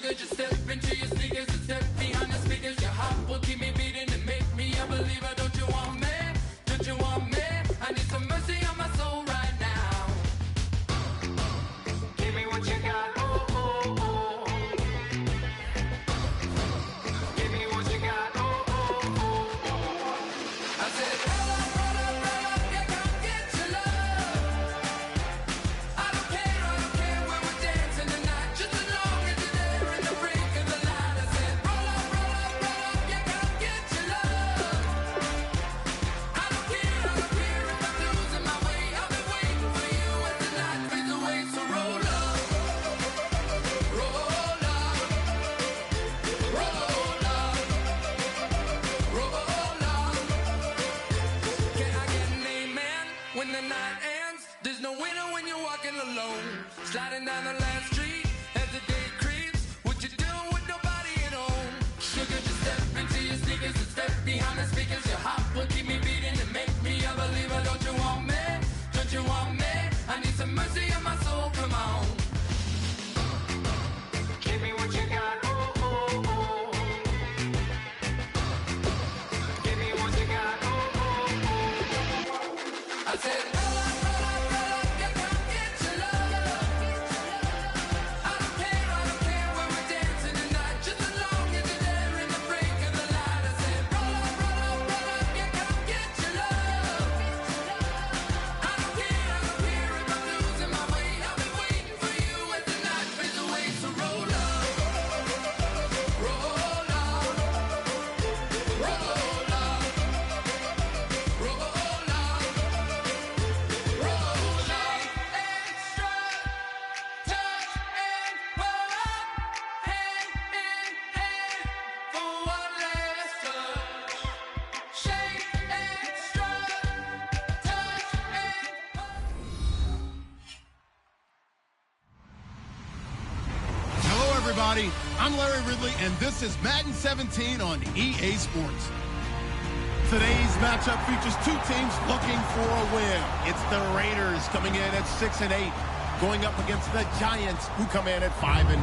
Sugar, just step into your sneakers and step behind the speakers. Your heart will keep me beating and make me a believer. Don't you want me? Don't you want me? I need some mercy on my soul right now. Give me what you got. Oh, oh, oh. Give me what you got. Oh, oh, oh. I said, roll up, yeah, come get your love. I don't care where we're dancing tonight, just as long as you're there in the brink of the light. I said, roll up, yeah, come get your love. I don't care if I'm losing my way. I've been waiting for you as the night fades away. So roll up, roll up, roll up, roll up. Can I get an amen when the night ends? There's no winner when you're walking alone. Sliding down the last street as the day creeps. What you doing with nobody at home? Sugar, just step into your sneakers and step behind the speakers. Your heart will keep me beating and make me a believer. Don't you want me? Don't you want me? I need some mercy on my soul. Come on. Give me what you got. Oh, oh, oh. Give me what you got. Oh, oh, oh. I said, roll up, yeah, come get your love. I don't care where we're dancing tonight, just as long as you're there in the break of the light. I said, roll up, yeah, come get your love. I don't care if I'm losing my way. I've been waiting for you as the night fades away. So roll up, roll up, roll up, roll up, roll up, extra, touch and pull up, hand in hand for one last touch. Shake extra, touch and pull. Hello, everybody. I'm Larry Ridley, and this is Madden 17 on EA Sports. Today's matchup features two teams looking for a win. It's the Raiders coming in at 6-8, going up against the Giants, who come in at 5-9.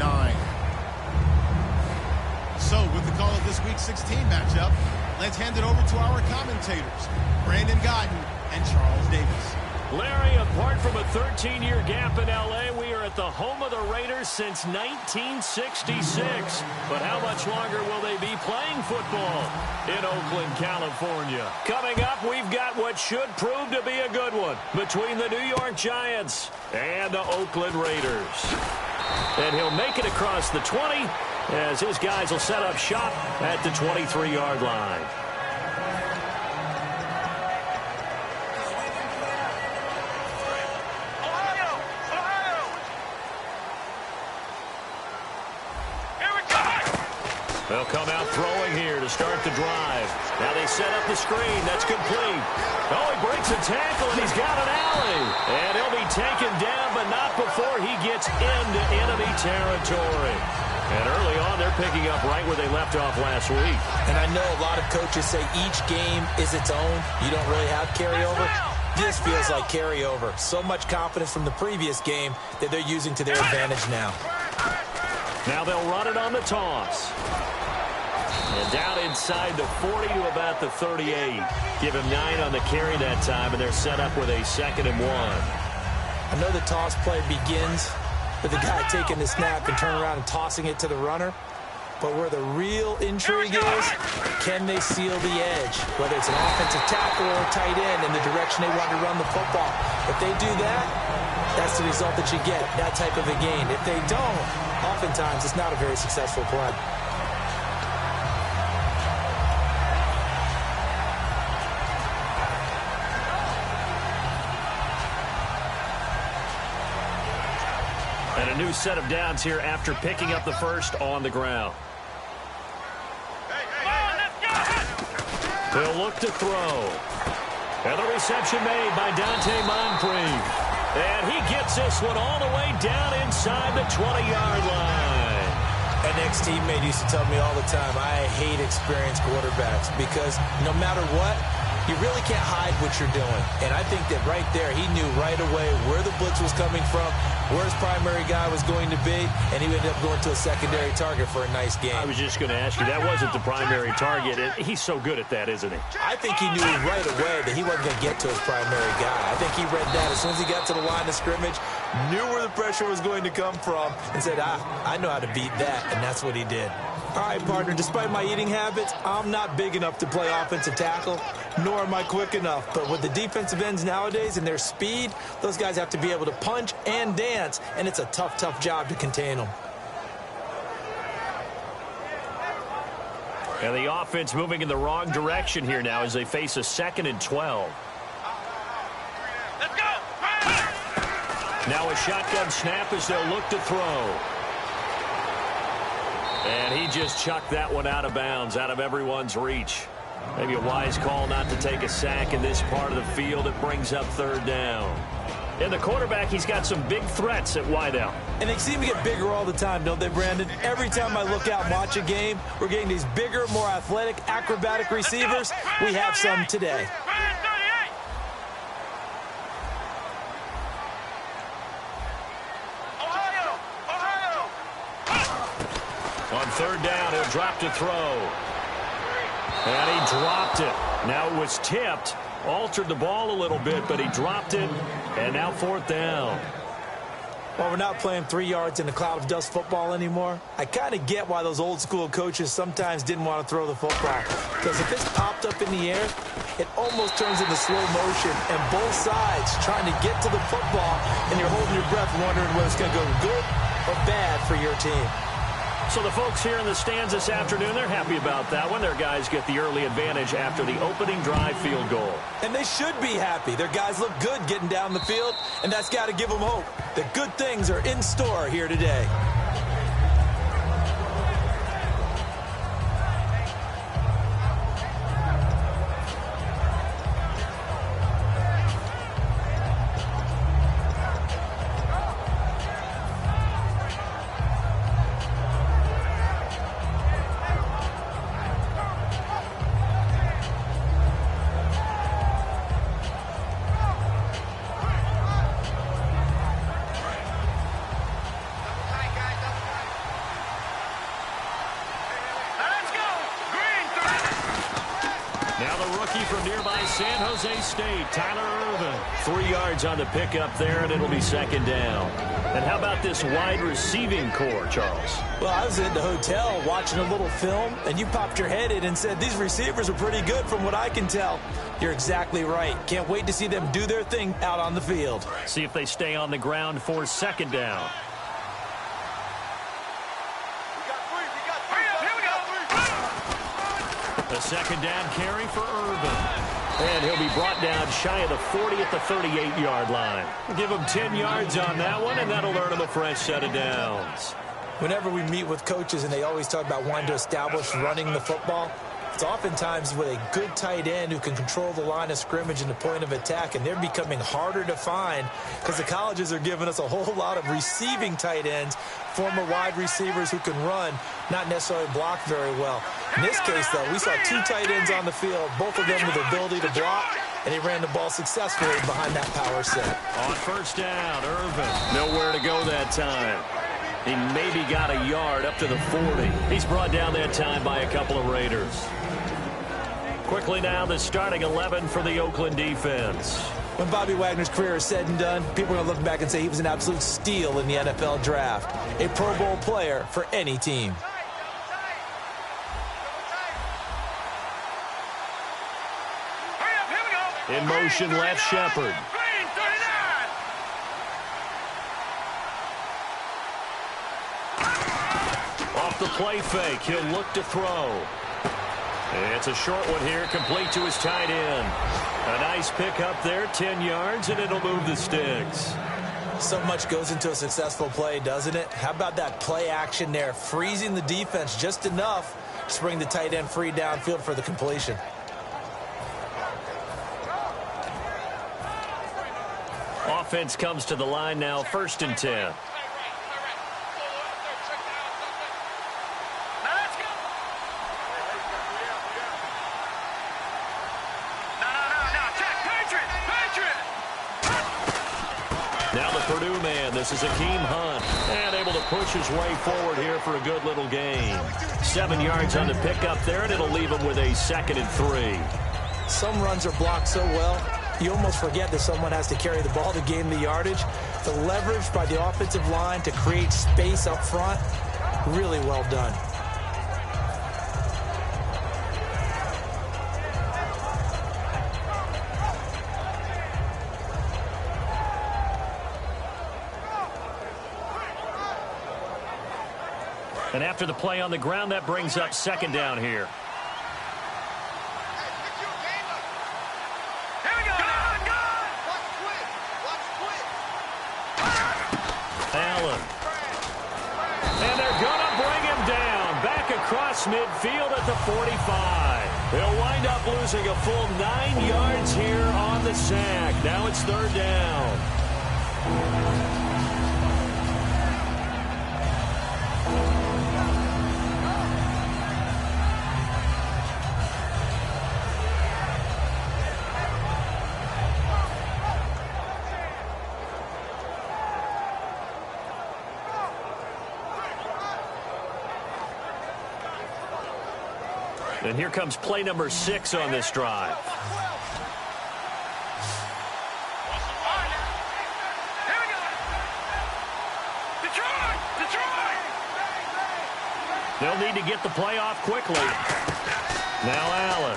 So, with the call of this Week 16 matchup, let's hand it over to our commentators, Brandon Godden and Charles Davis. Larry, apart from a 13-year gap in L.A., we are at the home of the Raiders since 1966. But how much longer will they be playing football in Oakland, California? Coming up, we've got what should prove to be a good one between the New York Giants and the Oakland Raiders. And he'll make it across the 20 as his guys will set up shop at the 23-yard line. They'll come out throwing here to start the drive. Now they set up the screen. That's complete. Oh, he breaks a tackle, and he's got an alley. And he'll be taken down, but not before he gets into enemy territory. And early on, they're picking up right where they left off last week. And I know a lot of coaches say each game is its own. You don't really have carryover. This feels like carryover. So much confidence from the previous game that they're using to their advantage now. Now they'll run it on the toss. And down inside the 40 to about the 38. Give him 9 on the carry that time, and they're set up with a 2nd and 1. I know the toss play begins with the guy taking the snap and turning around and tossing it to the runner. But where the real intrigue is, can they seal the edge? Whether it's an offensive tackle or a tight end in the direction they want to run the football. If they do that, that's the result that you get, that type of a gain. If they don't, oftentimes it's not a very successful play. And a new set of downs here after picking up the first on the ground. They'll look to throw. And the reception made by Dante Moncrief. And he gets this one all the way down inside the 20-yard line. An ex-teammate used to tell me all the time, I hate experienced quarterbacks because no matter what, you really can't hide what you're doing. And I think that right there, he knew right away where the blitz was coming from, where his primary guy was going to be, and he ended up going to a secondary target for a nice game. I was just going to ask you, that wasn't the primary target. He's so good at that, isn't he? I think he knew right away that he wasn't going to get to his primary guy. I think he read that as soon as he got to the line of scrimmage, knew where the pressure was going to come from, and said, I know how to beat that, and that's what he did. All right, partner, despite my eating habits, I'm not big enough to play offensive tackle, nor am I quick enough. But with the defensive ends nowadays and their speed, those guys have to be able to punch and dance, and it's a tough, tough job to contain them. And the offense moving in the wrong direction here now as they face a 2nd and 12. Let's go! Now a shotgun snap as they'll look to throw. And he just chucked that one out of bounds, out of everyone's reach. Maybe a wise call not to take a sack in this part of the field. It brings up 3rd down. And the quarterback, he's got some big threats at wideout. And they seem to get bigger all the time, don't they, Brandon? Every time I look out and watch a game, we're getting these bigger, more athletic, acrobatic receivers. We have some today. On 3rd down, he'll drop to throw. And he dropped it. Now it was tipped. Altered the ball a little bit, but he dropped it. And now 4th down. Well, we're not playing 3 yards in a cloud of dust football anymore. I kind of get why those old school coaches sometimes didn't want to throw the football. Because if it's popped up in the air, it almost turns into slow motion. And both sides trying to get to the football, and you're holding your breath wondering whether it's going to go good or bad for your team. So the folks here in the stands this afternoon, they're happy about that one. Their guys get the early advantage after the opening drive field goal. And they should be happy. Their guys look good getting down the field, and that's got to give them hope that good things are in store here today. San Jose State, Tyler Ervin. 3 yards on the pickup there, and it'll be 2nd down. And how about this wide receiving core, Charles? Well, I was in the hotel watching a little film, and you popped your head in and said, these receivers are pretty good from what I can tell. You're exactly right. Can't wait to see them do their thing out on the field. See if they stay on the ground for 2nd down. The 2nd down carry for Ervin. And he'll be brought down shy of the 40 at the 38-yard line. Give him 10 yards on that one, and that'll earn him a fresh set of downs. Whenever we meet with coaches and they always talk about wanting to establish running the football, it's oftentimes with a good tight end who can control the line of scrimmage and the point of attack, and they're becoming harder to find because the colleges are giving us a whole lot of receiving tight ends, former wide receivers who can run, not necessarily block very well. In this case, though, we saw 2 tight ends on the field, both of them with the ability to block, and he ran the ball successfully behind that power set. On 1st down, Ervin. Nowhere to go that time. He maybe got a yard up to the 40. He's brought down that time by a couple of Raiders. Quickly now, the starting 11 for the Oakland defense. When Bobby Wagner's career is said and done, people are going to look back and say he was an absolute steal in the NFL draft. A Pro Bowl player for any team. In motion, left Shepard. Off the play fake, he'll look to throw. It's a short one here, complete to his tight end. A nice pick up there, 10 yards, and it'll move the sticks. So much goes into a successful play, doesn't it? How about that play action there, freezing the defense just enough to bring the tight end free downfield for the completion. Offense comes to the line now, 1st and 10. Now the Purdue man, this is Akeem Hunt, and able to push his way forward here for a good little gain. 7 yards on the pickup there, and it'll leave him with a 2nd and 3. Some runs are blocked so well, you almost forget that someone has to carry the ball to gain the yardage. The leverage by the offensive line to create space up front, really well done. And after the play on the ground, that brings up 2nd down here. Allen. And they're going to bring him down. Back across midfield at the 45. They'll wind up losing a full 9 yards here on the sack. Now it's 3rd down. And here comes play number 6 on this drive. They'll need to get the play off quickly. Now Allen.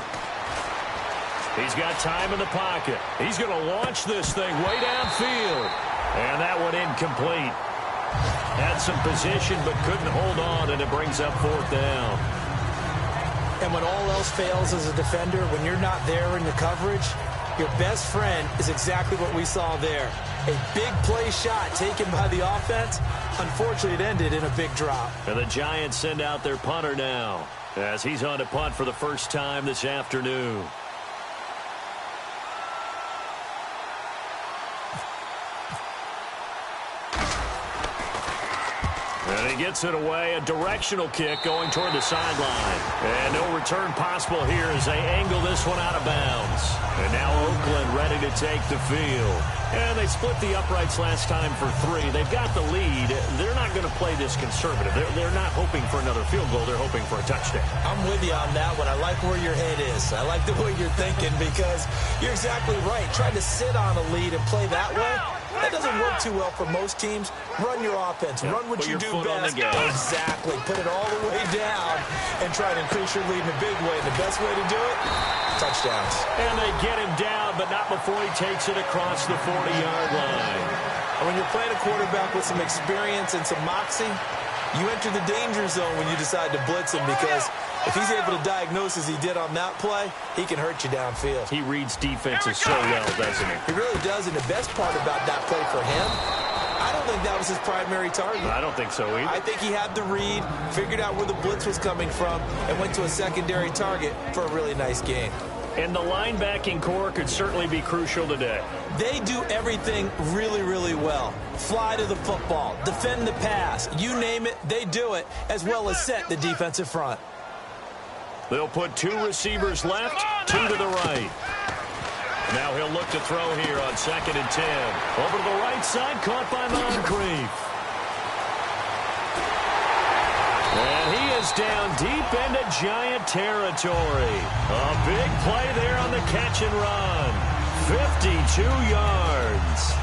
He's got time in the pocket. He's going to launch this thing way downfield. And that one incomplete. Had some position but couldn't hold on, and it brings up 4th down. And when all else fails as a defender, when you're not there in the coverage, your best friend is exactly what we saw there. A big play shot taken by the offense. Unfortunately, it ended in a big drop. And the Giants send out their punter now, as he's on to punt for the first time this afternoon. And he gets it away, a directional kick going toward the sideline. And no return possible here as they angle this one out of bounds. And now Oakland ready to take the field. And they split the uprights last time for 3. They've got the lead. They're not going to play this conservative. They're not hoping for another field goal. They're hoping for a touchdown. I'm with you on that one. I like where your head is. I like the way you're thinking because you're exactly right. Trying to sit on a lead and play that way, that doesn't work too well for most teams. Run your offense. Run what you do best. Exactly. Put it all the way down and try to increase your lead in a big way. And the best way to do it, touchdowns. And they get him down, but not before he takes it across the 40-yard line. And when you're playing a quarterback with some experience and some moxie, you enter the danger zone when you decide to blitz him because if he's able to diagnose as he did on that play, he can hurt you downfield. He reads defenses so well, doesn't he? He really does, and the best part about that play for him, I don't think that was his primary target. I don't think so either. I think he had the read, figured out where the blitz was coming from, and went to a secondary target for a really nice game. And the linebacking core could certainly be crucial today. They do everything really, really well. Fly to the football, defend the pass, you name it, they do it, as well as set the defensive front. They'll put 2 receivers left, 2 to the right. Now he'll look to throw here on 2nd and 10. Over to the right side, caught by Moncrief. And he is down deep into Giant territory. A big play there on the catch and run. 52 yards.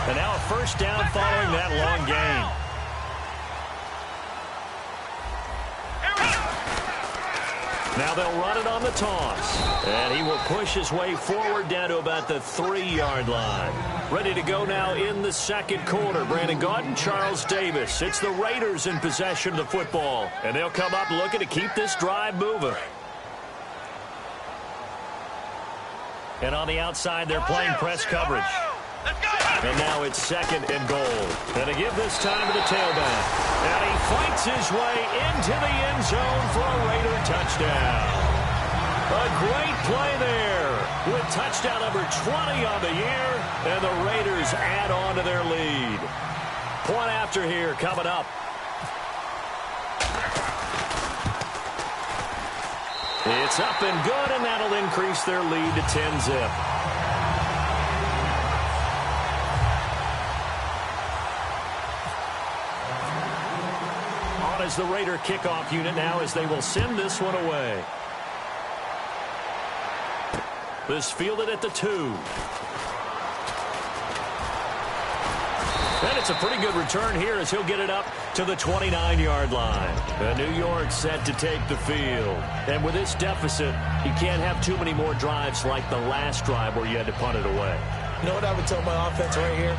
And now a first down following that long gain. Now they'll run it on the toss. And he will push his way forward down to about the 3-yard line. Ready to go now in the second quarter. Brandon Gaudin, Charles Davis. It's the Raiders in possession of the football. And they'll come up looking to keep this drive moving. And on the outside, they're playing press coverage. And now it's 2nd and goal. And to give this time to the tailback. And he fights his way into the end zone for a Raider touchdown. A great play there with touchdown number 20 on the year. And the Raiders add on to their lead. Point after here coming up. It's up and good, and that'll increase their lead to 10-zip. On as the Raider kickoff unit now as they will send this one away. This fielded at the 2. And it's a pretty good return here as he'll get it up to the 29-yard line. And New York set to take the field. And with this deficit, you can't have too many more drives like the last drive where you had to punt it away. You know what I would tell my offense right here?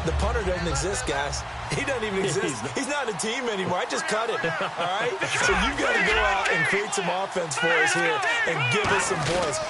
The punter doesn't exist, guys. He doesn't even exist. He's not a team anymore. I just cut it, all right? So you got to go out and create some offense for us here and give us some points.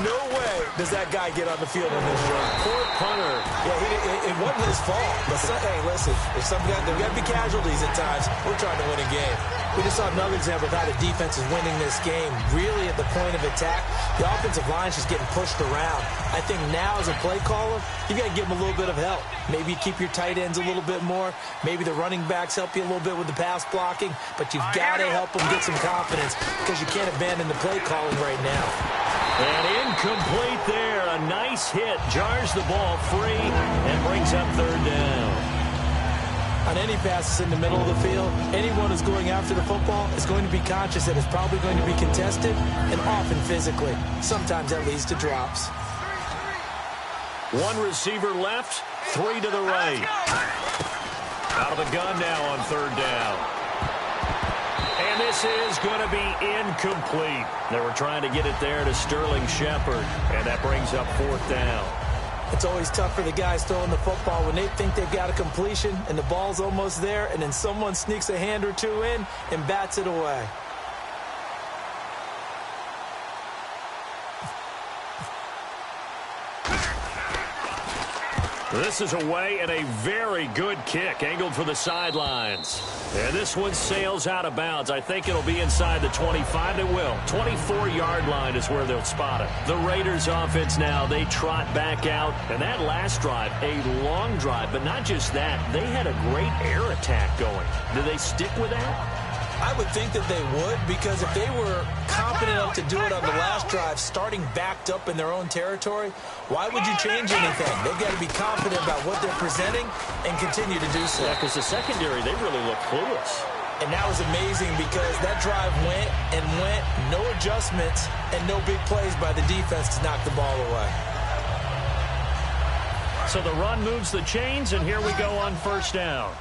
No way does that guy get on the field in this drive. Poor punter. Yeah, it wasn't his fault. But hey, listen, if some guys, there got to be casualties at times. We're trying to win a game. We just saw another example of how the defense is winning this game. Really at the point of attack, the offensive line's just getting pushed around. I think now as a play caller, you got to give them a little bit of help. Maybe you keep your tight ends a little bit more. Maybe the running backs help you a little bit with the pass blocking. But you've got to help them get some confidence because you can't abandon the play calling right now. And incomplete there. A nice hit. Jars the ball free and brings up third down. On any passes in the middle of the field, anyone who's going after the football is going to be conscious that it's probably going to be contested and often physically. Sometimes that leads to drops. One receiver left, 3 to the right. Out of the gun now on third down. And this is going to be incomplete. They were trying to get it there to Sterling Shepard, and that brings up fourth down. It's always tough for the guys throwing the football when they think they've got a completion and the ball's almost there, and then someone sneaks a hand or two in and bats it away. This is away and a very good kick angled for the sidelines. And this one sails out of bounds. I think it'll be inside the 25. It will. 24-yard line is where they'll spot it. The Raiders offense now, they trot back out. And that last drive, a long drive. But not just that, they had a great air attack going. Do they stick with that? I would think that they would, because if they were confident enough to do it on the last drive, starting backed up in their own territory, why would you change anything? They've got to be confident about what they're presenting and continue to do so. Yeah, because the secondary, they really look clueless. And that was amazing because that drive went and went, no adjustments, and no big plays by the defense to knock the ball away. So the run moves the chains, and here we go on first down.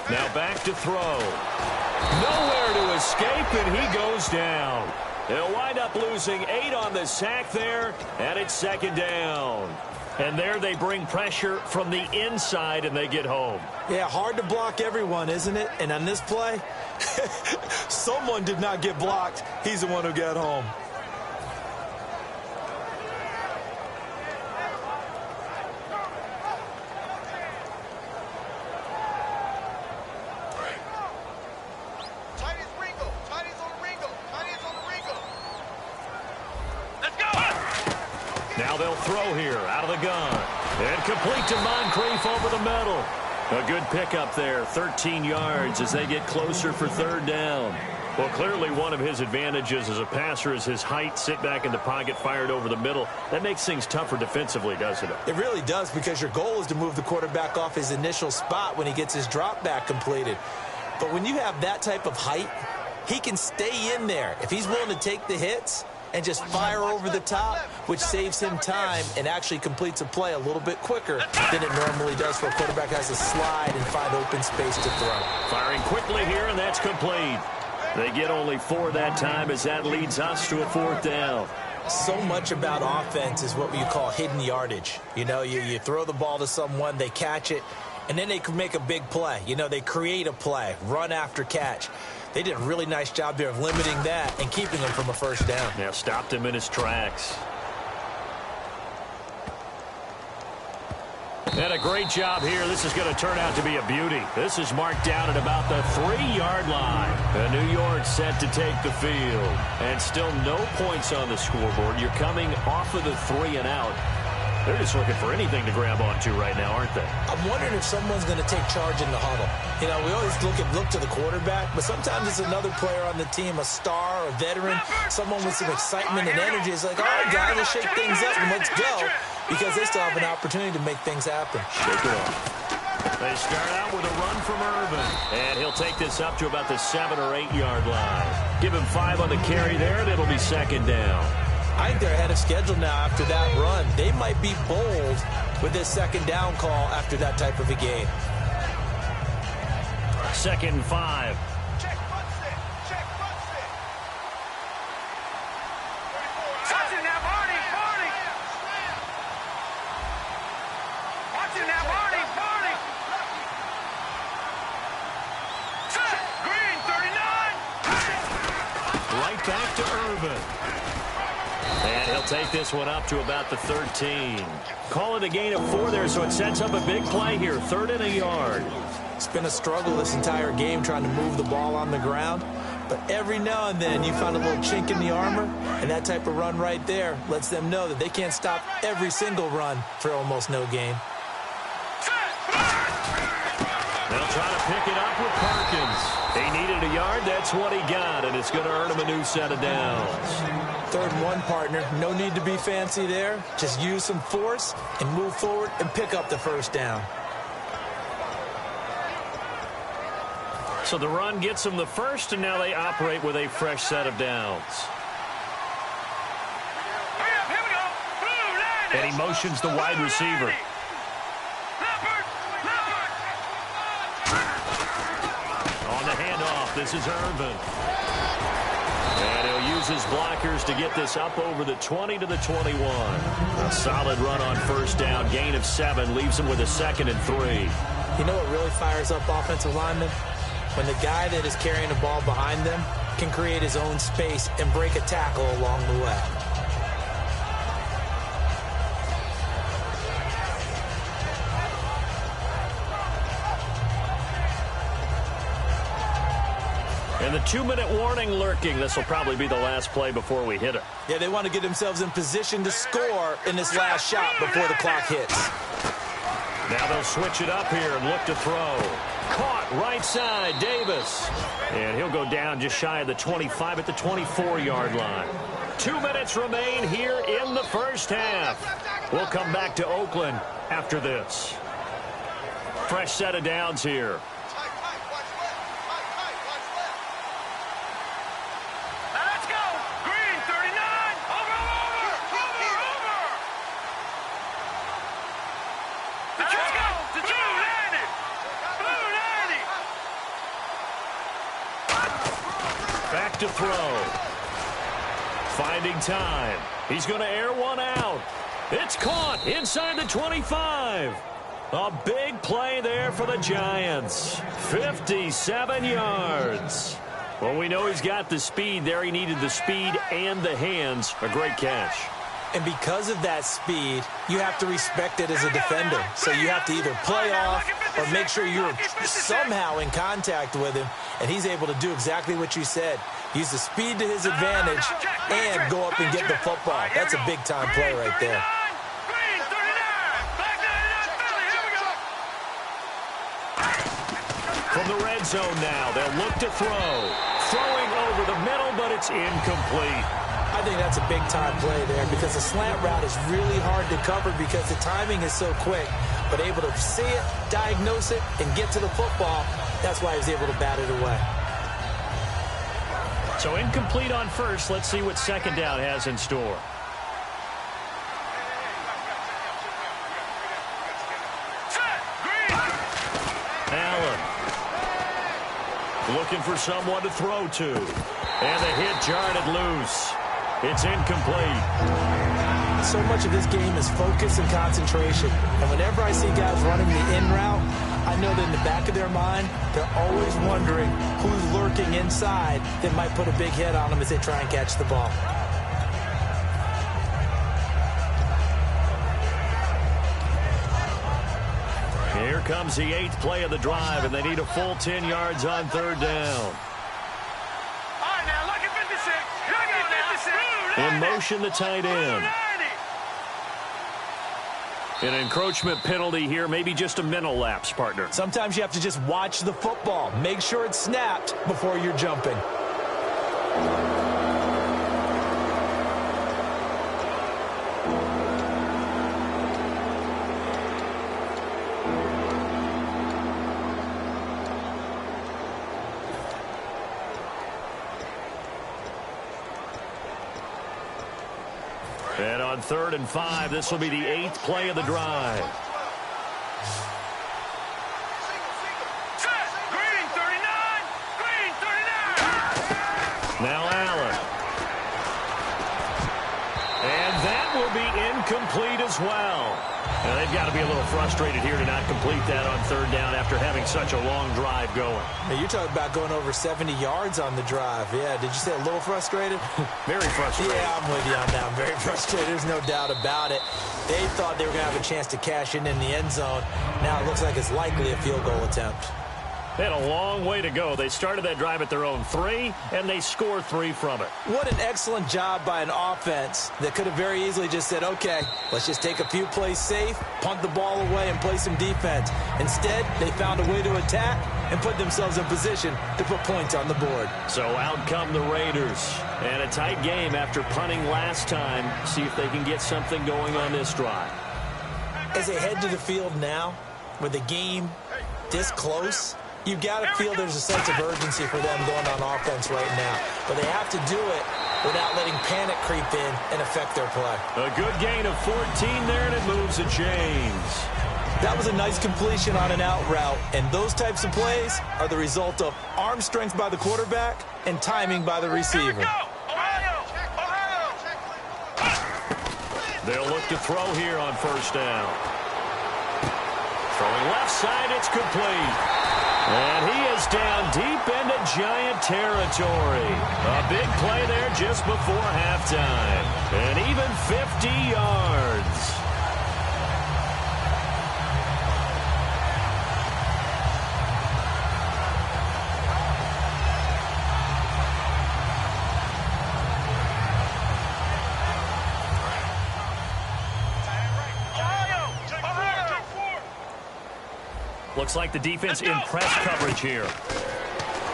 Now back to throw. Nowhere to escape, and he goes down. They'll wind up losing 8 on the sack there, and it's second down. And there they bring pressure from the inside, and they get home. Yeah, hard to block everyone, isn't it? And on this play, someone did not get blocked. He's the one who got home. Now they'll throw here out of the gun. And complete to Moncrief over the middle. A good pickup there, 13 yards as they get closer for third down. Well, clearly one of his advantages as a passer is his height. Sit back in the pocket, fired over the middle. That makes things tougher defensively, doesn't it? It really does, because your goal is to move the quarterback off his initial spot when he gets his drop back completed. But when you have that type of height, he can stay in there. If he's willing to take the hits and just fire over the top, which saves him time and actually completes a play a little bit quicker than it normally does for a quarterback who has to slide and find open space to throw. Firing quickly here, and that's complete. They get only 4 that time as that leads us to a fourth down. So much about offense is what you call hidden yardage. You know, you throw the ball to someone, they catch it, and then they can make a big play. You know, they create a play, run after catch. They did a really nice job there of limiting that and keeping him from a first down. Yeah, stopped him in his tracks. And a great job here. This is going to turn out to be a beauty. This is marked down at about the 3-yard line. And New York set to take the field. And still no points on the scoreboard. You're coming off of the 3 and out. They're just looking for anything to grab onto right now, aren't they? I'm wondering if someone's going to take charge in the huddle. You know, we always look to the quarterback, but sometimes it's another player on the team, a star, a veteran, someone with some excitement and energy. It's like, all right, guys, let's shake things up and let's go, because they still have an opportunity to make things happen. Shake it off. They start out with a run from Irvin, and he'll take this up to about the 7 or 8 yard line. Give him 5 on the carry there, and it'll be second down. I think they're ahead of schedule now after that run. They might be bold with this second down call after that type of a game. 2nd and 5. Check, punch it. Check, punch it. Watching now, Barney. Watching now, Barney. Set. Green, 39. Right back to Irvin. And he'll take this one up to about the 13. Call it a gain of 4 there, so it sets up a big play here. 3rd and a yard. It's been a struggle this entire game trying to move the ball on the ground. But every now and then you find a little chink in the armor, and that type of run right there lets them know that they can't stop every single run for almost no gain. They'll try to pick it up with Perkins. He needed a yard. That's what he got, and it's going to earn him a new set of downs. 3rd and 1, partner. No need to be fancy there. Just use some force and move forward and pick up the first down. So the run gets them the first, and now they operate with a fresh set of downs. Here we go. Blue, And he motions the wide receiver. On the handoff, this is Irvin. And he'll use his blockers to get this up over the 20 to the 21. A solid run on first down, gain of 7, leaves him with a 2nd and 3. You know what really fires up offensive linemen? When the guy that is carrying the ball behind them can create his own space and break a tackle along the way. And the 2-minute warning lurking. This will probably be the last play before we hit it. Yeah, they want to get themselves in position to score in this last shot before the clock hits. Now they'll switch it up here and look to throw. Caught right side, Davis. And he'll go down just shy of the 25 at the 24-yard line. 2 minutes remain here in the first half. We'll come back to Oakland after this. Fresh set of downs here. Let's go. Green, 39. Over. Let's go. To Blue 90. Back to throw. Finding time. He's going to air one out. It's caught inside the 25. A big play there for the Giants. 57 yards. Well, we know he's got the speed there. He needed the speed and the hands. A great catch. And because of that speed, you have to respect it as a defender. So you have to either play off or make sure you're somehow in contact with him. And he's able to do exactly what you said. Use the speed to his advantage and go up and get the football. That's a big-time play right there. Green, 39. Black 99, Philly. Here we go. From the red zone now, they'll look to throw. Throwing over the middle, but it's incomplete. I think that's a big-time play there because the slant route is really hard to cover because the timing is so quick. But able to see it, diagnose it, and get to the football, that's why he was able to bat it away. So incomplete on first. Let's see what second down has in store. Set. Green. Allen. Looking for someone to throw to. And the hit jarred it loose. It's incomplete. So much of this game is focus and concentration. And whenever I see guys running the in route, I know that in the back of their mind, they're always wondering who's lurking inside that might put a big hit on them as they try and catch the ball. Here comes the 8th play of the drive, and they need a full 10 yards on third down. All right, now, look at 56. Look at 56. In motion, the tight end. An encroachment penalty here, maybe just a mental lapse, partner. Sometimes you have to just watch the football. Make sure it's snapped before you're jumping. And on 3rd and 5, this will be the 8th play of the drive. Now Allen. And that will be incomplete as well. Now they've got to be a little frustrated here to not complete that on 3rd down after having such a long drive going. Now you're talking about going over 70 yards on the drive. Yeah, did you say a little frustrated? Very frustrated. Yeah, I'm with you on that. I'm very frustrated. There's no doubt about it. They thought they were going to have a chance to cash in the end zone. Now it looks like it's likely a field goal attempt. They had a long way to go. They started that drive at their own 3, and they scored 3 from it. What an excellent job by an offense that could have very easily just said, okay, let's just take a few plays safe, punt the ball away, and play some defense. Instead, they found a way to attack and put themselves in position to put points on the board. So out come the Raiders. And a tight game after punting last time. See if they can get something going on this drive. As they head to the field now, with the game this close, you've got to feel there's a sense of urgency for them going on offense right now. But they have to do it without letting panic creep in and affect their play. A good gain of 14 there, and it moves to James. That was a nice completion on an out route, and those types of plays are the result of arm strength by the quarterback and timing by the receiver. They'll look to throw here on 1st down. Throwing left side, it's complete. And he is down deep into Giant territory. A big play there just before halftime. And even 50 yards. Looks like the defense in press coverage here.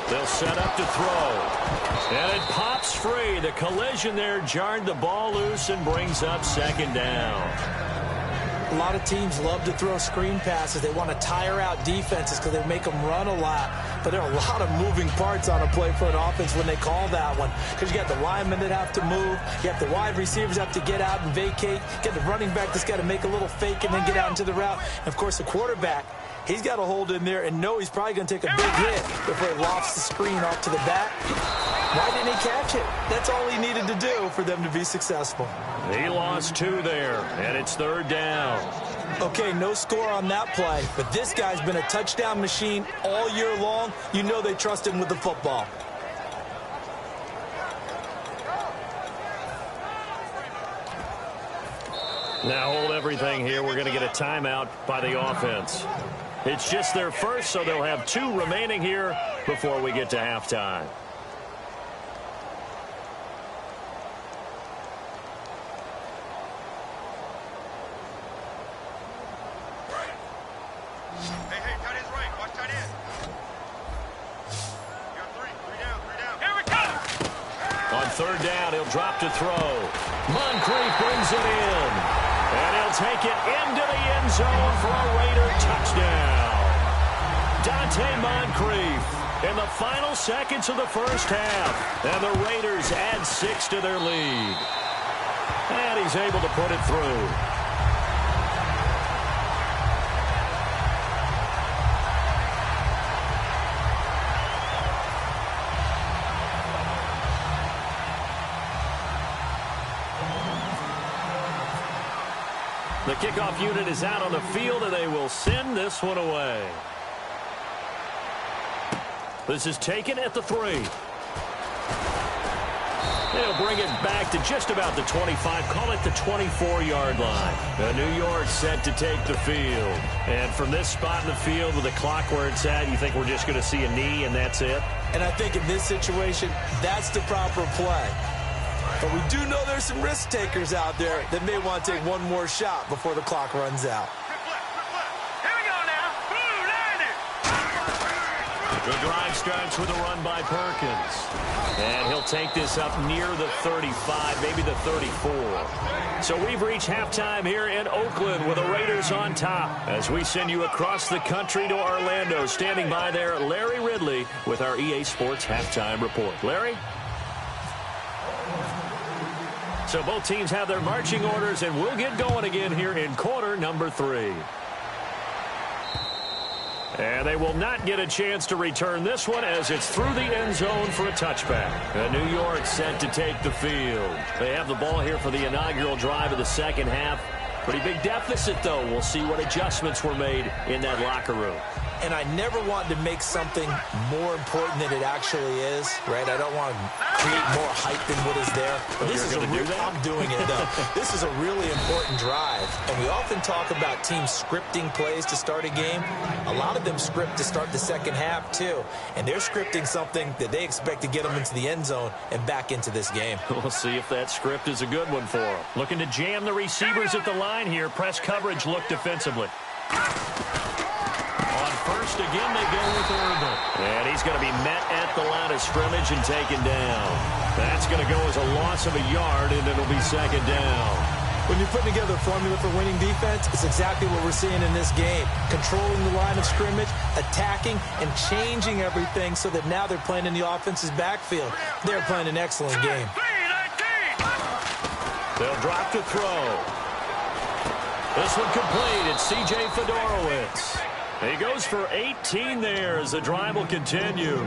They'll set up to throw. And it pops free. The collision there jarred the ball loose and brings up 2nd down. A lot of teams love to throw screen passes. They want to tire out defenses because they make them run a lot. But there are a lot of moving parts on a play for an offense when they call that one. Because you got the linemen that have to move. You have the wide receivers have to get out and vacate. You got the running back that's got to make a little fake and then get out into the route. And, of course, the quarterback, he's got to hold in there and know he's probably going to take a big hit before he lofts the screen off to the back. Why didn't he catch it? That's all he needed to do for them to be successful. He lost 2 there, and it's 3rd down. Okay, no score on that play, but this guy's been a touchdown machine all year long. You know they trust him with the football. Now hold everything here. We're going to get a timeout by the offense. It's just their first, so they'll have 2 remaining here before we get to halftime. Hey, tight end's right. Watch tight end. You got 3 down. Here we go! On 3rd down, he'll drop to throw. Moncrief brings it in. And he'll take it into the end zone for a Raider touchdown. Dante Moncrief in the final seconds of the first half. And the Raiders add 6 to their lead. And he's able to put it through. The kickoff unit is out on the field, and they will send this one away. This is taken at the 3. They'll bring it back to just about the 25, call it the 24-yard line. New York set to take the field. And from this spot in the field with the clock where it's at, you think we're just going to see a knee and that's it? And I think in this situation, that's the proper play. But we do know there's some risk takers out there that may want to take one more shot before the clock runs out. Here we go now. Blue landed. The drive starts with a run by Perkins. And he'll take this up near the 35, maybe the 34. So we've reached halftime here in Oakland with the Raiders on top. As we send you across the country to Orlando, standing by there, Larry Ridley with our EA Sports Halftime Report. Larry? So both teams have their marching orders, and we'll get going again here in quarter number 3. And they will not get a chance to return this one as it's through the end zone for a touchback. And New York set to take the field. They have the ball here for the inaugural drive of the second half. Pretty big deficit, though. We'll see what adjustments were made in that locker room. And I never want to make something more important than it actually is, right? I don't want to create more hype than what is there. But this is I'm doing it, though. This is a really important drive. And we often talk about teams scripting plays to start a game. A lot of them script to start the second half, too. And they're scripting something that they expect to get them into the end zone and back into this game. We'll see if that script is a good one for them. Looking to jam the receivers at the line here. Press coverage look defensively. First, again, they go with Urban. And he's going to be met at the line of scrimmage and taken down. That's going to go as a loss of a yard, and it'll be second down. When you put together a formula for winning defense, it's exactly what we're seeing in this game. Controlling the line of scrimmage, attacking, and changing everything so that now they're playing in the offense's backfield. They're playing an excellent game. They'll drop to throw. This one complete. It's C.J. Fedorowicz. He goes for 18 there as the drive will continue.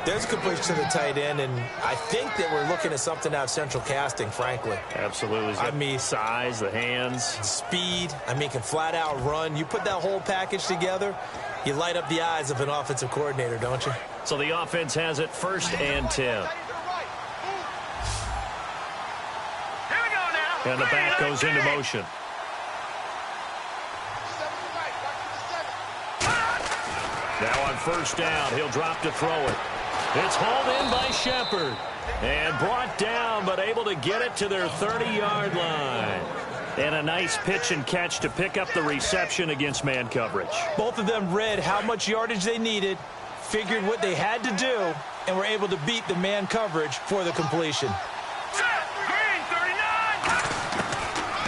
There's a completion to the tight end, and I think that we're looking at something out of central casting, frankly. Absolutely. I mean, size, the hands. Speed. I mean, can flat out run. You put that whole package together, you light up the eyes of an offensive coordinator, don't you? So the offense has it 1st and 10. And the back goes into motion. Now on 1st down, he'll drop to throw it. It's hauled in by Shepard. And brought down, but able to get it to their 30-yard line. And a nice pitch and catch to pick up the reception against man coverage. Both of them read how much yardage they needed, figured what they had to do, and were able to beat the man coverage for the completion.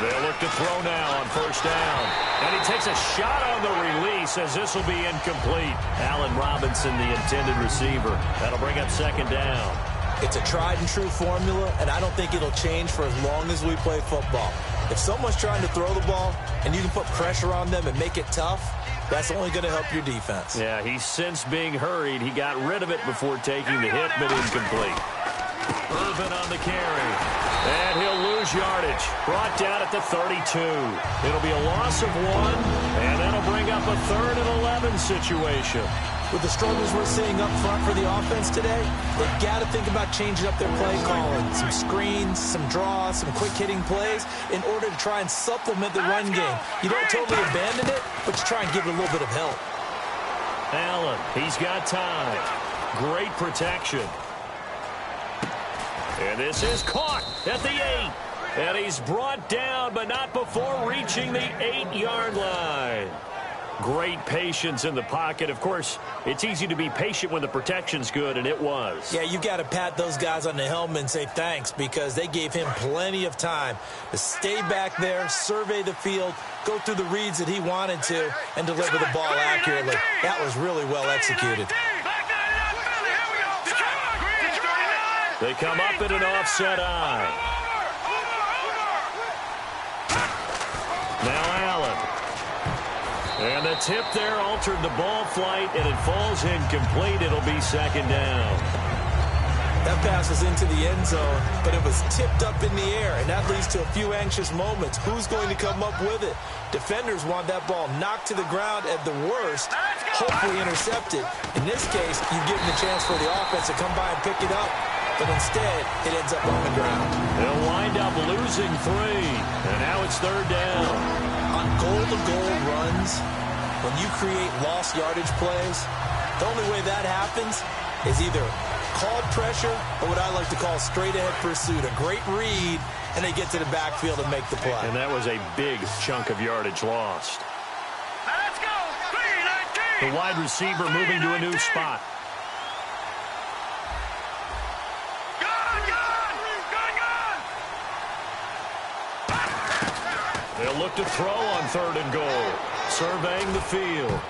They'll look to throw now on 1st down. And he takes a shot on the release as this will be incomplete. Allen Robinson, the intended receiver. That'll bring up 2nd down. It's a tried-and-true formula, and I don't think it'll change for as long as we play football. If someone's trying to throw the ball and you can put pressure on them and make it tough, that's only going to help your defense. Yeah, he's since being hurried. He got rid of it before taking the hit, but incomplete. Urban on the carry. And he'll lose yardage. Brought down at the 32. It'll be a loss of 1, and that'll bring up a 3rd and 11 situation. With the struggles we're seeing up front for the offense today, they've got to think about changing up their play calling. Some screens, some draws, some quick-hitting plays in order to try and supplement the run game. You don't totally abandon it, but you try and give it a little bit of help. Allen, he's got time. Great protection. And this is caught at the 8. And he's brought down, but not before reaching the 8-yard line. Great patience in the pocket. Of course, it's easy to be patient when the protection's good, and it was. Yeah, you got to pat those guys on the helmet and say thanks because they gave him plenty of time to stay back there, survey the field, go through the reads that he wanted to, and deliver the ball accurately. That was really well executed. They come up at an offset eye. Now Allen. And the tip there altered the ball flight, and it falls incomplete. It'll be 2nd down. That pass was into the end zone, but it was tipped up in the air, and that leads to a few anxious moments. Who's going to come up with it? Defenders want that ball knocked to the ground at the worst, hopefully intercepted. In this case, you give them the chance for the offense to come by and pick it up, but instead, it ends up on the ground. They'll wind up losing 3, and now it's 3rd down. On goal-to-goal runs, when you create lost yardage plays, the only way that happens is either call pressure or what I like to call straight-ahead pursuit. A great read, and they get to the backfield and make the play. And that was a big chunk of yardage lost. Now let's go. 3-19. The wide receiver moving to a new spot. They'll look to throw on 3rd and goal. Surveying the field.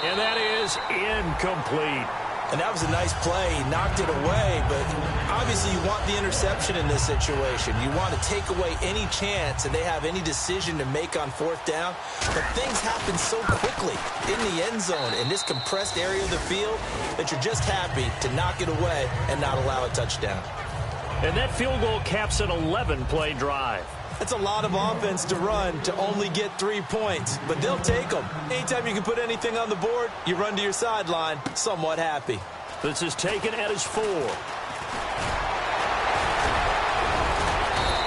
And that is incomplete. And that was a nice play. He knocked it away, but obviously you want the interception in this situation. You want to take away any chance and they have any decision to make on 4th down. But things happen so quickly in the end zone in this compressed area of the field that you're just happy to knock it away and not allow a touchdown. And that field goal caps an 11-play drive. That's a lot of offense to run to only get 3 points, but they'll take them. Anytime you can put anything on the board, you run to your sideline somewhat happy. This is taken at his 4.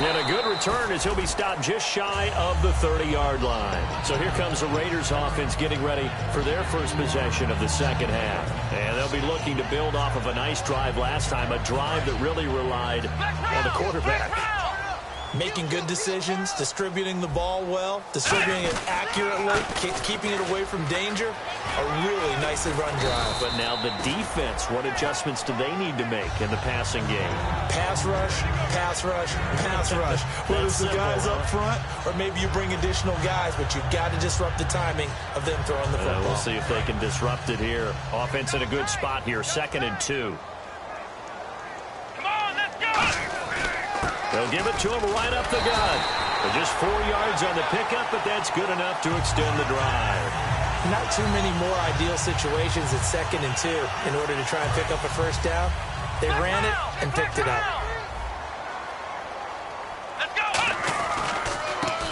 And a good return as he'll be stopped just shy of the 30-yard line. So here comes the Raiders offense getting ready for their first possession of the second half. And they'll be looking to build off of a nice drive last time, a drive that really relied on the quarterback. Making good decisions, distributing the ball well, distributing it accurately, keeping it away from danger. A really nicely run drive. But now the defense, what adjustments do they need to make in the passing game? Pass rush, pass rush, pass rush. Whether it's the guys up front or maybe you bring additional guys, but you've got to disrupt the timing of them throwing the football. We'll see if they can disrupt it here. Offense in a good spot here, 2nd and 2. They'll give it to him right up the gut. Just 4 yards on the pickup, but that's good enough to extend the drive. Not too many more ideal situations at 2nd and 2 in order to try and pick up a first down. They ran it and picked it up.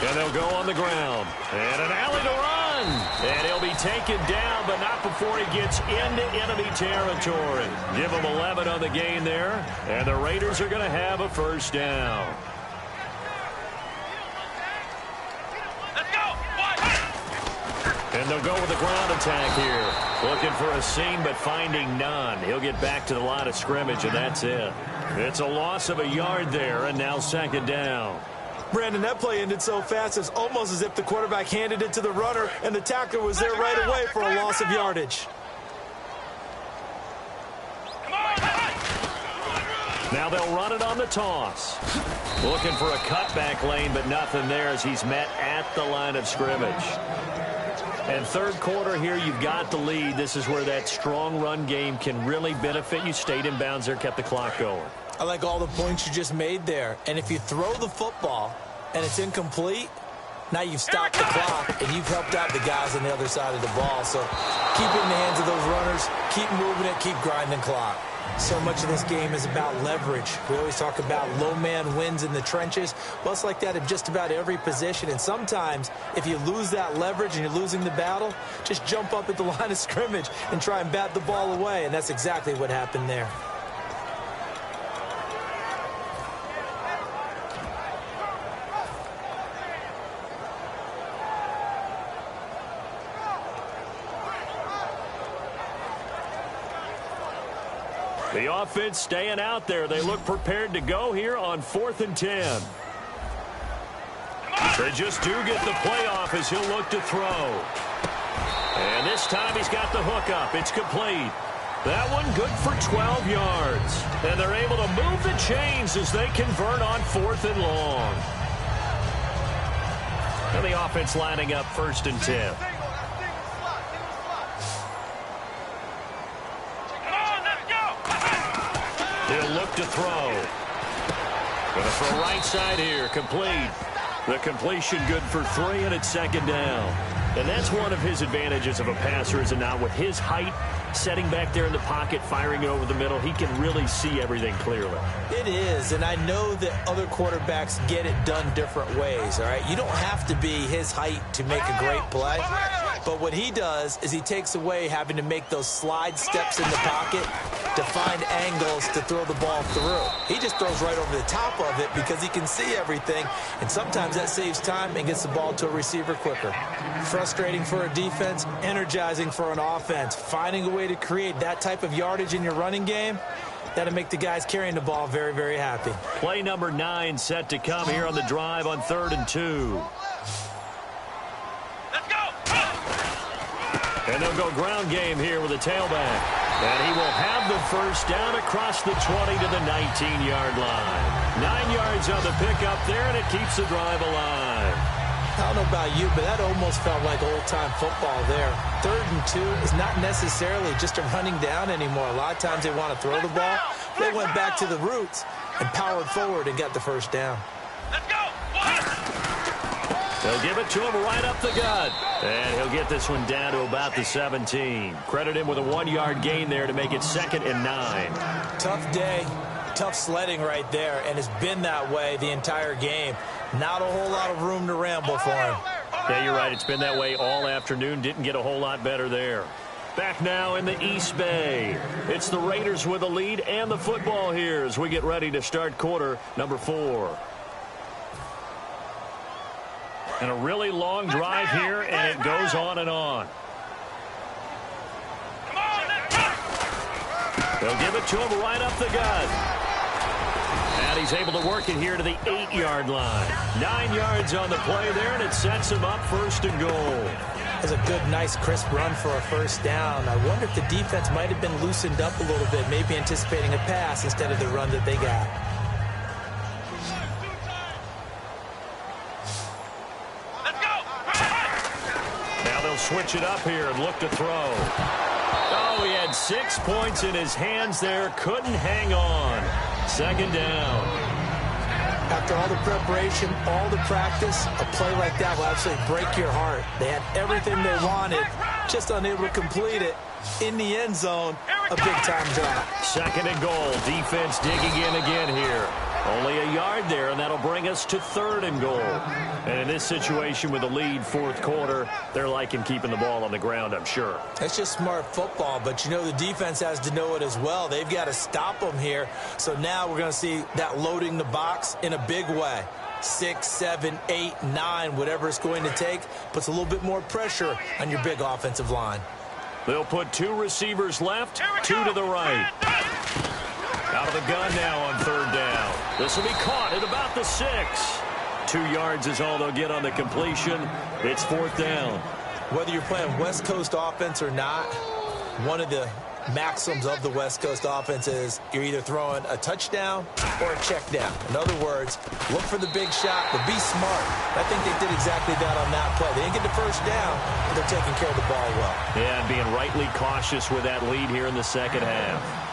And they'll go on the ground. And an alley to run. And he'll be taken down, but not before he gets into enemy territory. Give him 11 on the gain there. And the Raiders are going to have a first down. And they'll go with the ground attack here. Looking for a seam, but finding none. He'll get back to the line of scrimmage, and that's it. It's a loss of a yard there, and now 2nd down. Brandon, that play ended so fast, it's almost as if the quarterback handed it to the runner, and the tackler was there right away for a loss of yardage. Now they'll run it on the toss. Looking for a cutback lane, but nothing there as he's met at the line of scrimmage. And 3rd quarter here, you've got the lead. This is where that strong run game can really benefit you. Stayed in bounds there, kept the clock going. I like all the points you just made there. And if you throw the football and it's incomplete, now you've stopped the clock and you've helped out the guys on the other side of the ball. So keep it in the hands of those runners, keep moving it, keep grinding clock. So much of this game is about leverage. We always talk about low man wins in the trenches. Well, it's like that in just about every position. And sometimes if you lose that leverage and you're losing the battle, just jump up at the line of scrimmage and try and bat the ball away. And that's exactly what happened there. The offense staying out there. They look prepared to go here on 4th and 10. They just do get the play off as he'll look to throw. And this time he's got the hook up. It's complete. That one good for 12 yards. And they're able to move the chains as they convert on 4th and long. And the offense lining up 1st and 10. He'll look to throw. Going to throw right side here. Complete. The completion good for 3, and it's 2nd down. And that's one of his advantages of a passer, is it not? With his height, setting back there in the pocket, firing it over the middle, he can really see everything clearly. It is, and I know that other quarterbacks get it done different ways, all right? You don't have to be his height to make a great play, But what he does is he takes away having to make those slide steps in the pocket to find angles to throw the ball through. He just throws right over the top of it because he can see everything, and sometimes that saves time and gets the ball to a receiver quicker. Frustrating for a defense, energizing for an offense. Finding a way to create that type of yardage in your running game, that'll make the guys carrying the ball very, very happy. Play number 9 set to come here on the drive on 3rd and 2. Let's go! And they'll go ground game here with a tailback. And he will have the first down across the 20 to the 19-yard line. 9 yards on the pickup there, and it keeps the drive alive. I don't know about you, but that almost felt like old-time football there. 3rd and 2 is not necessarily just a running down anymore. A lot of times they want to throw the ball. They went back to the roots and powered forward and got the first down. Let's go! They'll give it to him right up the gut. And he'll get this one down to about the 17. Credit him with a 1-yard gain there to make it 2nd and 9. Tough day, tough sledding right there, and it's been that way the entire game. Not a whole lot of room to ramble for him. Yeah, you're right. It's been that way all afternoon. Didn't get a whole lot better there. Back now in the East Bay. It's the Raiders with the lead and the football here as we get ready to start quarter number 4. And a really long drive here, and it goes on and on. Come on, let's go! They'll give it to him right up the gut. And he's able to work it here to the 8-yard line. 9 yards on the play there, and it sets him up 1st and goal. That's a good, nice, crisp run for a first down. I wonder if the defense might have been loosened up a little bit, maybe anticipating a pass instead of the run that they got. Switch it up here and look to throw. Oh, he had 6 points in his hands there. Couldn't hang on. 2nd down. After all the preparation, all the practice, a play like that will absolutely break your heart. They had everything they wanted, just unable to complete it. In the end zone, a big-time drop. 2nd and goal. Defense digging in again here. Only a yard there, and that'll bring us to 3rd and goal. And in this situation with the lead 4th quarter, they're liking keeping the ball on the ground, I'm sure. It's just smart football, but you know the defense has to know it as well. They've got to stop them here. So now we're going to see that loading the box in a big way. 6, 7, 8, 9, whatever it's going to take, puts a little bit more pressure on your big offensive line. They'll put 2 receivers left, 2 to the right. Out of the gun now on 3rd down. This will be caught at about the 6. 2 yards is all they'll get on the completion. It's 4th down. Whether you're playing West Coast offense or not, one of the maxims of the West Coast offense is you're either throwing a touchdown or a check down. In other words, look for the big shot, but be smart. I think they did exactly that on that play. They didn't get the first down, but they're taking care of the ball well. Yeah, and being rightly cautious with that lead here in the 2nd half.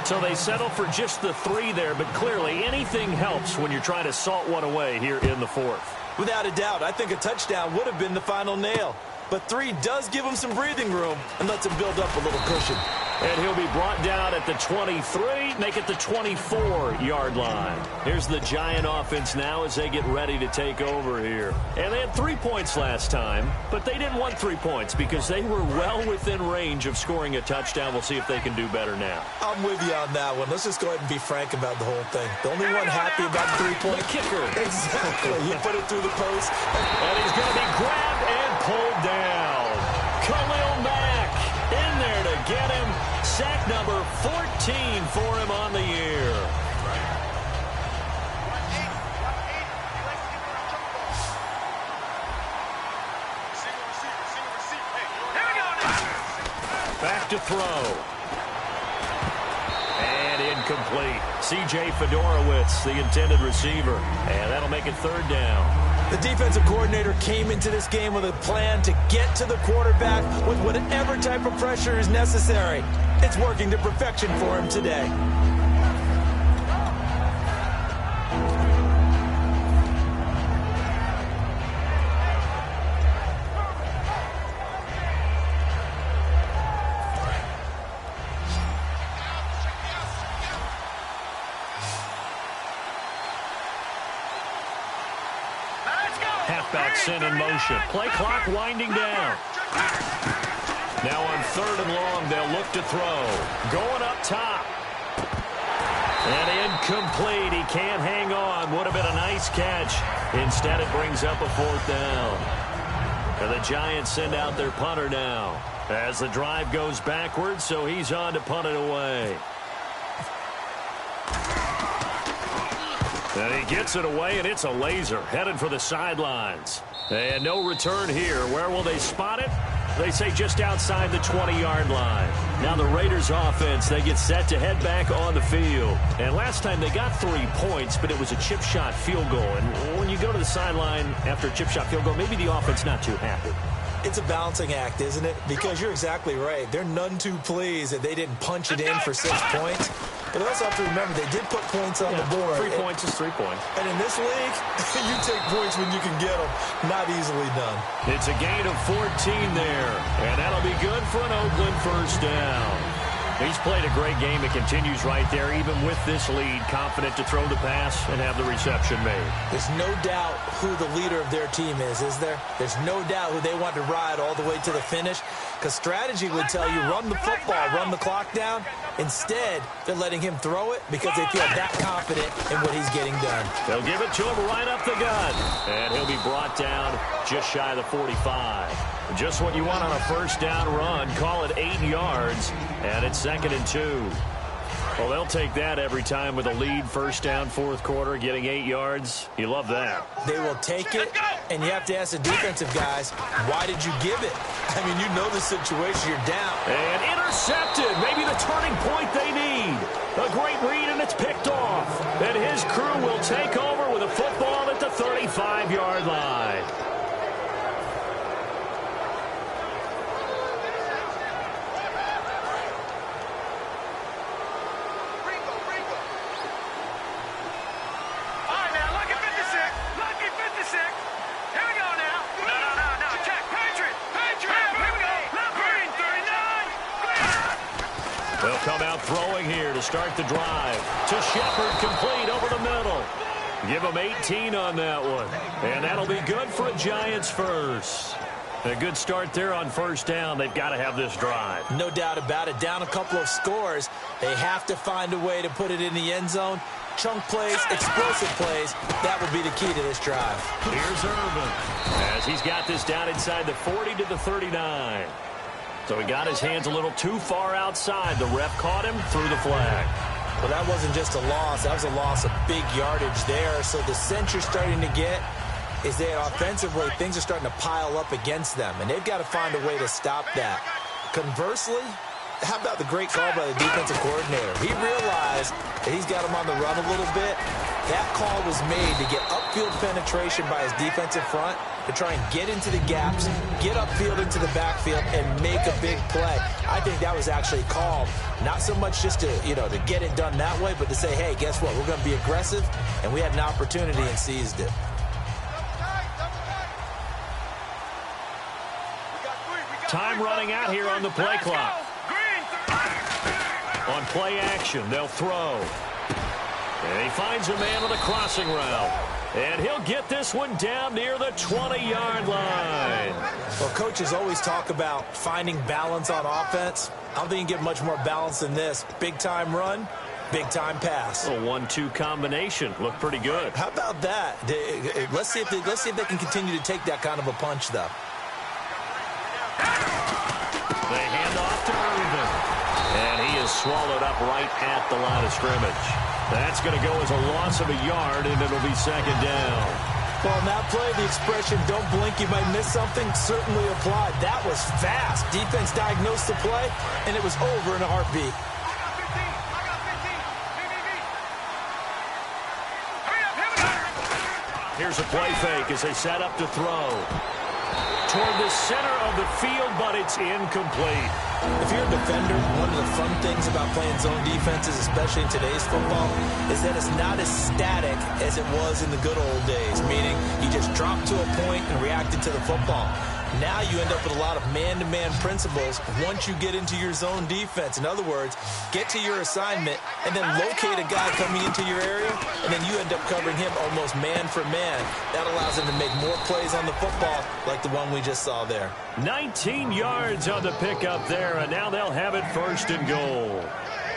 So they settle for just the 3 there, but clearly anything helps when you're trying to salt one away here in the 4th. Without a doubt, I think a touchdown would have been the final nail. But 3 does give him some breathing room and lets him build up a little cushion. And he'll be brought down at the 23, make it the 24-yard line. Here's the Giant offense now as they get ready to take over here. And they had 3 points last time, but they didn't want 3 points because they were well within range of scoring a touchdown. We'll see if they can do better now. I'm with you on that one. Let's just go ahead and be frank about the whole thing. The only one happy about the 3-point kicker. Exactly. You put it through the post. And he's going to be grabbed and pulled down. Khalil Mack in there to get him. Sack number 14 for him on the year. Back to throw. And incomplete. C.J. Fedorowicz, the intended receiver. And that'll make it 3rd down. The defensive coordinator came into this game with a plan to get to the quarterback with whatever type of pressure is necessary. It's working to perfection for him today. halfback sent in motion. Play clock winding down. Now on 3rd and long, they'll look to throw. Going up top. And incomplete. He can't hang on. Would have been a nice catch. Instead, it brings up a 4th down. And the Giants send out their punter now. As the drive goes backwards, so he's on to punt it away. And he gets it away, and it's a laser. Headed for the sidelines. And no return here. Where will they spot it? They say just outside the 20-yard line. Now the Raiders offense, they get set to head back on the field. And last time they got 3 points, but it was a chip shot field goal. And when you go to the sideline after a chip shot field goal, maybe the offense not too happy. It's a balancing act, isn't it? Because you're exactly right. They're none too pleased that they didn't punch it in for 6 points. But they also have to remember they did put points on the board. 3 points is 3 points. And in this league, you take points when you can get them. Not easily done. It's a gain of 14 there. And that'll be good for an Oakland 1st down. He's played a great game. It continues right there, even with this lead, confident to throw the pass and have the reception made. There's no doubt who the leader of their team is there? There's no doubt who they want to ride all the way to the finish. Because strategy would tell you, run the football, run the clock down. Instead, they're letting him throw it because they feel that confident in what he's getting done. They'll give it to him right up the gut. And he'll be brought down just shy of the 45. Just what you want on a 1st down run. Call it 8 yards. And it's 2nd and 2. Well, they'll take that every time with a lead. 1st down, 4th quarter, getting 8 yards. You love that. They will take it, and you have to ask the defensive guys, why did you give it? I mean, you know the situation. You're down. And intercepted. Maybe the turning point they need. A great read, and it's picked off. And his crew will take over with a football at the 35-yard line. They'll come out throwing here to start the drive. To Shepard, complete over the middle. Give him 18 on that one. And that'll be good for a Giants 1st. A good start there on 1st down. They've got to have this drive. No doubt about it. Down a couple of scores. They have to find a way to put it in the end zone. Chunk plays, explosive plays. That will be the key to this drive. Here's Irvin as he's got this down inside the 40 to the 39. So he got his hands a little too far outside. The ref caught him, threw the flag. Well, that wasn't just a loss. That was a loss of big yardage there. So the sense you're starting to get is that offensively, things are starting to pile up against them, and they've got to find a way to stop that. Conversely, how about the great call by the defensive coordinator? He realized that he's got him on the run a little bit. That call was made to get upfield penetration by his defensive front to try and get into the gaps, get upfield into the backfield, and make a big play. I think that was actually called, not so much just to, to get it done that way, but to say, hey, guess what? We're going to be aggressive, and we had an opportunity and seized it. Time running out here on the play clock. On play action, they'll throw. And he finds a man on the crossing route. And he'll get this one down near the 20-yard line. Well, coaches always talk about finding balance on offense. I don't think you can get much more balance than this. Big-time run, big-time pass. A 1-2 combination. Looked pretty good. How about that? Let's see if they can continue to take that kind of a punch, though. They hand off to Irvin. And he is swallowed up right at the line of scrimmage. That's going to go as a loss of a yard, and it'll be 2nd down. Well, on that play, the expression, don't blink, you might miss something, certainly applied. That was fast. Defense diagnosed the play, and it was over in a heartbeat. Here's a play fake as they set up to throw. Toward the center of the field, but it's incomplete. If you're a defender, one of the fun things about playing zone defenses, especially in today's football, is that it's not as static as it was in the good old days, meaning you just dropped to a point and reacted to the football. Now you end up with a lot of man-to-man principles once you get into your zone defense. In other words, get to your assignment and then locate a guy coming into your area, and then you end up covering him almost man for man. That allows him to make more plays on the football like the one we just saw there. 19 yards on the pickup there, and now they'll have it 1st and goal.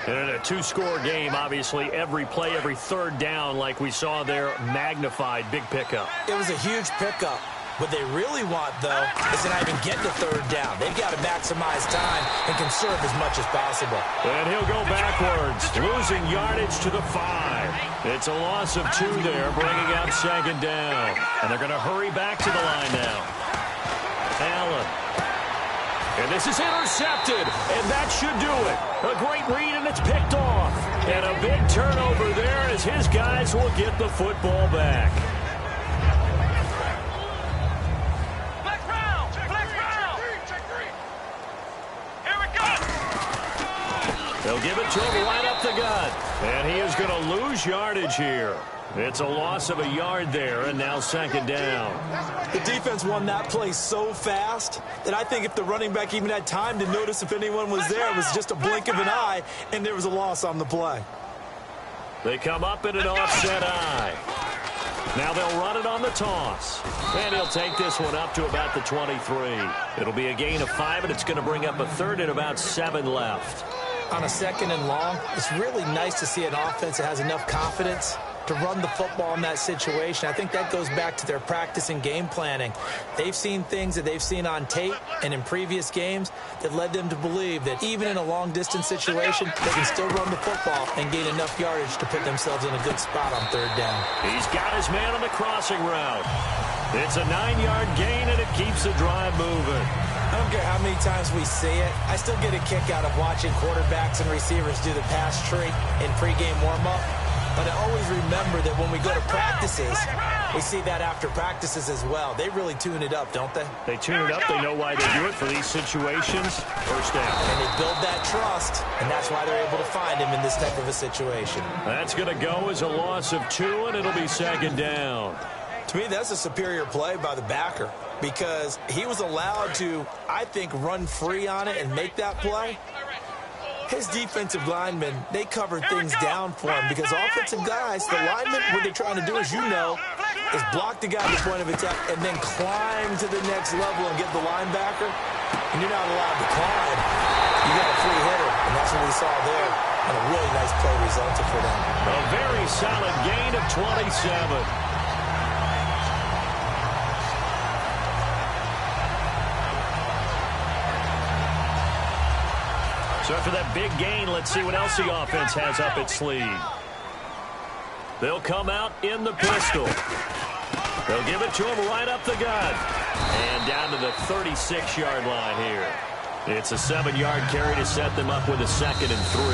And in a 2-score game, obviously, every play, every third down, like we saw there, magnified. Big pickup. It was a huge pickup. What they really want, though, is to not even get to 3rd down. They've got to maximize time and conserve as much as possible. And he'll go backwards, losing yardage to the 5. It's a loss of 2 there, bringing out 2nd down. And they're going to hurry back to the line now. Allen. And this is intercepted, and that should do it. A great read, and it's picked off. And a big turnover there as his guys will get the football back. They'll give it to him right up the gut. And he is going to lose yardage here. It's a loss of a yard there, and now 2nd down. The defense won that play so fast that I think if the running back even had time to notice if anyone was there, it was just a blink of an eye, and there was a loss on the play. They come up in an offset eye. Now they'll run it on the toss. And he'll take this one up to about the 23. It'll be a gain of 5, and it's going to bring up a 3rd and about 7 left. On a 2nd and long, it's really nice to see an offense that has enough confidence to run the football in that situation. I think that goes back to their practice and game planning. They've seen things that they've seen on tape and in previous games that led them to believe that even in a long-distance situation, they can still run the football and gain enough yardage to put themselves in a good spot on 3rd down. He's got his man on the crossing route. It's a 9-yard gain, and it keeps the drive moving. I don't care how many times we see it. I still get a kick out of watching quarterbacks and receivers do the pass tree in pregame warm-up. But I always remember that when we go to practices, we see that after practices as well. They really tune it up, don't they? They tune it up. They know why they do it for these situations. 1st down. And they build that trust, and that's why they're able to find him in this type of a situation. That's going to go as a loss of 2, and it'll be 2nd down. To me, that's a superior play by the backer because he was allowed to, I think, run free on it and make that play. His defensive linemen, they covered things down for him because offensive guys, the linemen, what they're trying to do, as you know, is block the guy at the point of attack and then climb to the next level and get the linebacker. And you're not allowed to climb. You got a free hitter, and that's what we saw there. And a really nice play resulted for them. A very solid gain of 27. So after that big gain, let's see what else the offense has up its sleeve. They'll come out in the pistol. They'll give it to him right up the gut. And down to the 36-yard line here. It's a 7-yard carry to set them up with a 2nd and 3.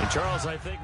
And Charles, I think...